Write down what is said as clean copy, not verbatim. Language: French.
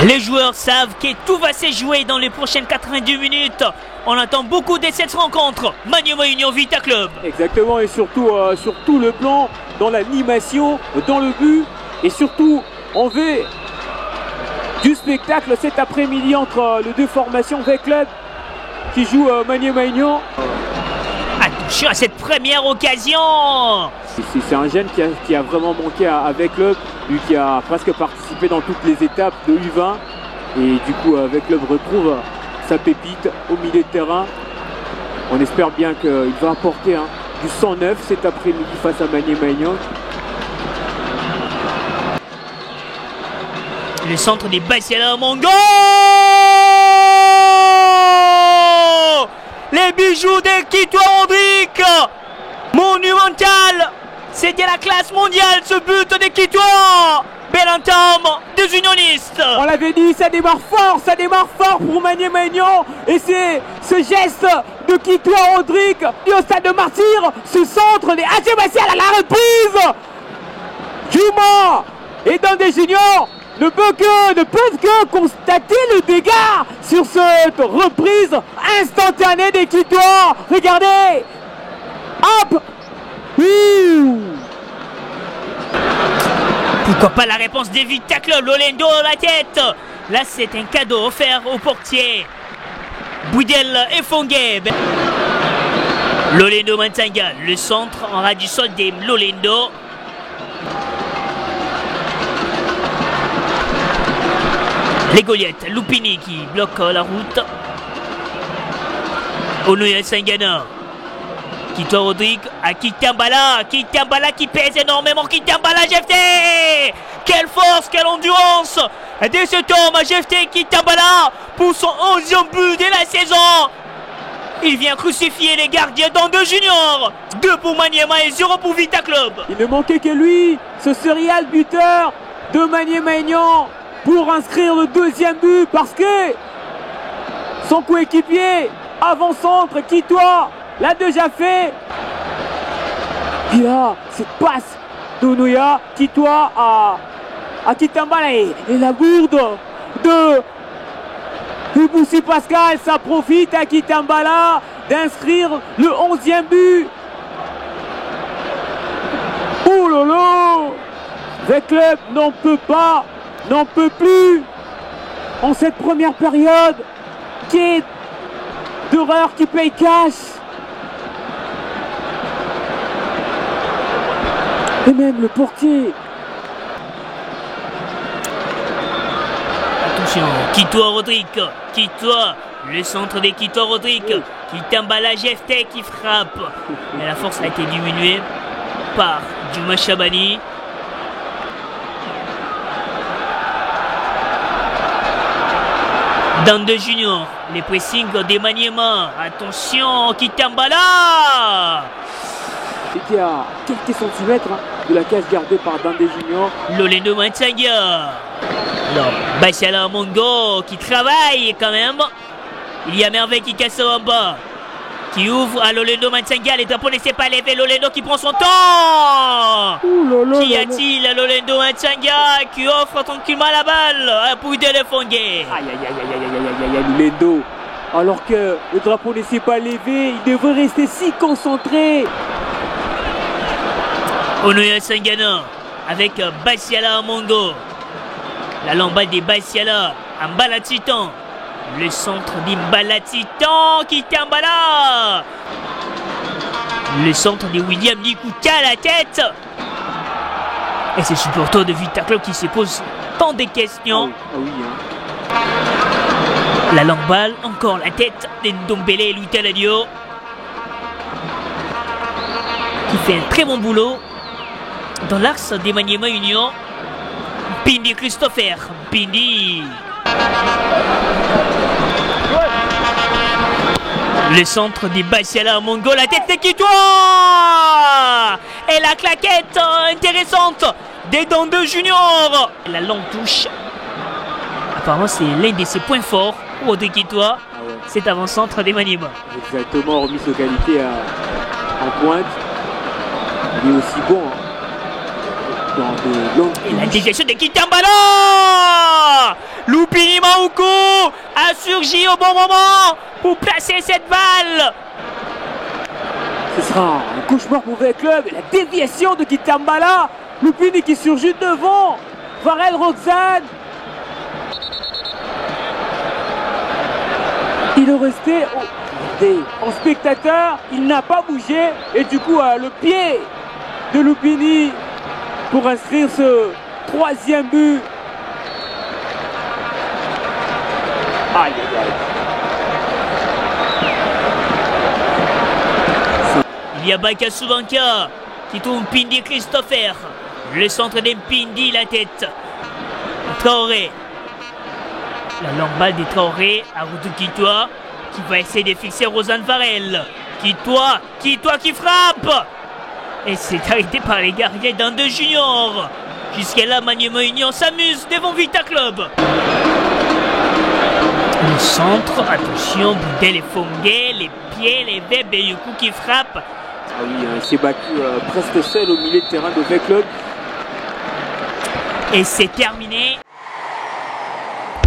Les joueurs savent que tout va se jouer dans les prochaines 90 minutes. On attend beaucoup de cette rencontre. Maniema Union Vita Club. Exactement, et surtout sur tout le plan, dans l'animation, dans le but, et surtout on veut du spectacle cet après-midi entre les deux formations V Club qui jouent Maniema Union. Attention à cette première occasion. C'est un jeune qui a vraiment manqué à V Club, lui qui a presque participé dans toutes les étapes de U20, et du coup V Club retrouve sa pépite au milieu de terrain. On espère bien qu'il va apporter du 109 cet après-midi face à Maniema Union. Le centre des Basiala Mongo. Les bijoux de Kito Rodrigue. Monumental. C'était la classe mondiale, ce but de Kito. Bel entame des unionistes. On l'avait dit, ça démarre fort pour Maniema Union. Et c'est ce geste de Kito Rodrigue au stade de Martyr, ce centre des AC Basiala à la reprise. Juma et dans des juniors ne peuvent que constater le dégât sur cette reprise instantanée des Quitois. Regardez. Hop. Pourquoi pas la réponse des Vita Club, Lolendo dans la tête. Là c'est un cadeau offert au portier. Boudel et Fongue. Lolendo Mantanga, le centre en ras du sol des Lolendo. Les Goliaths, Lupini qui bloque la route. Onoya Sangana. Kito Rodrigue à Kitambala qui pèse énormément. Kitambala, GFT. Quelle force, quelle endurance de cet homme, GFT Kitambala, pour son 11e but de la saison. Il vient crucifier les gardiens dans deux juniors. 2 pour Maniema et 0 pour Vita Club. Il ne manquait que lui, ce serial buteur de Maniema Union, pour inscrire le 2e but, parce que son coéquipier avant-centre Kitoa l'a déjà fait. Puis là, cette passe d'Onoya Kitoa à Kitambala et la bourde de Boussi Pascal. Ça profite à Kitambala d'inscrire le 11e but. Oh lolo, le club n'en peut plus en cette première période qui est d'horreur, qui paye cash. Et même le portier. Attention, Kito Rodrigue. Le centre des Kito Rodrigue. Kitambala GFT qui frappe. Mais la force a été diminuée par Juma Chabani. Dans deux juniors, les pressings des Maniema. Attention, Kitambala. C'était à quelques centimètres de la cage gardée par Dandé Junior. Lolendo Mantanga. Basiala Mongo qui travaille quand même. Il y a Merveille qui casse en bas. Qui ouvre à Lolendo Mantanga. Les drapeaux ne laissent pas lever. Lolendo qui prend son temps. Qu'y a-t-il? Lolendo Mantanga qui offre tranquillement la balle à Boudel et Fongue. Aïe, Lolendo. Alors que le drapeau ne s'est pas levé, il devrait rester si concentré. Onoya Sangana avec Basiala Mongo. La lambade des Basiala en Balatitan. Le centre des Balatitan qui Kitambala. Le centre des William Likuta à la tête. Et c'est le supporter de Vita Club qui se pose tant de questions. La longue balle, encore la tête d'Ndombele et Lutaladio. Qui fait un très bon boulot dans l'axe des Maniema Union. Bindi Christopher. Bindi. Le centre des Basiala Mongo. La tête de Kitoa. Et la claquette intéressante des dents de Junior. La longue touche. Apparemment, c'est l'un de ses points forts. Rodrigue Kitoa. C'est avant-centre des Maniema. Exactement, remis aux qualités en pointe. Il est aussi bon. dans de longues Et la touches. déviation de Kitambala. Lupini Maoukou a surgi au bon moment pour placer cette balle. Ce sera un cauchemar pour le club. Et la déviation de Kitambala. Lupini qui surgit devant. Varel Roxane. Il est resté en spectateur. Il n'a pas bougé. Et du coup, le pied de Lupini pour inscrire ce troisième but. Aïe, aïe, aïe. Il y a Baka Soubanka qui trouve Pindi Christopher. Le centre d'Mpindi, la tête. Traoré. La longue balle des Traoré à Roudou Kitoa qui va essayer de fixer Rosanne Varel. Kitoa qui frappe. Et c'est arrêté par les gardiens d'un de junior. Jusqu'à là, Maniema Union s'amuse devant Vita Club. Le centre, attention, Boudel et Fongué, les pieds, les Web et Yuku qui frappent. Ah oui, il s'est battu presque seul au milieu de terrain de V-Club. Et c'est terminé.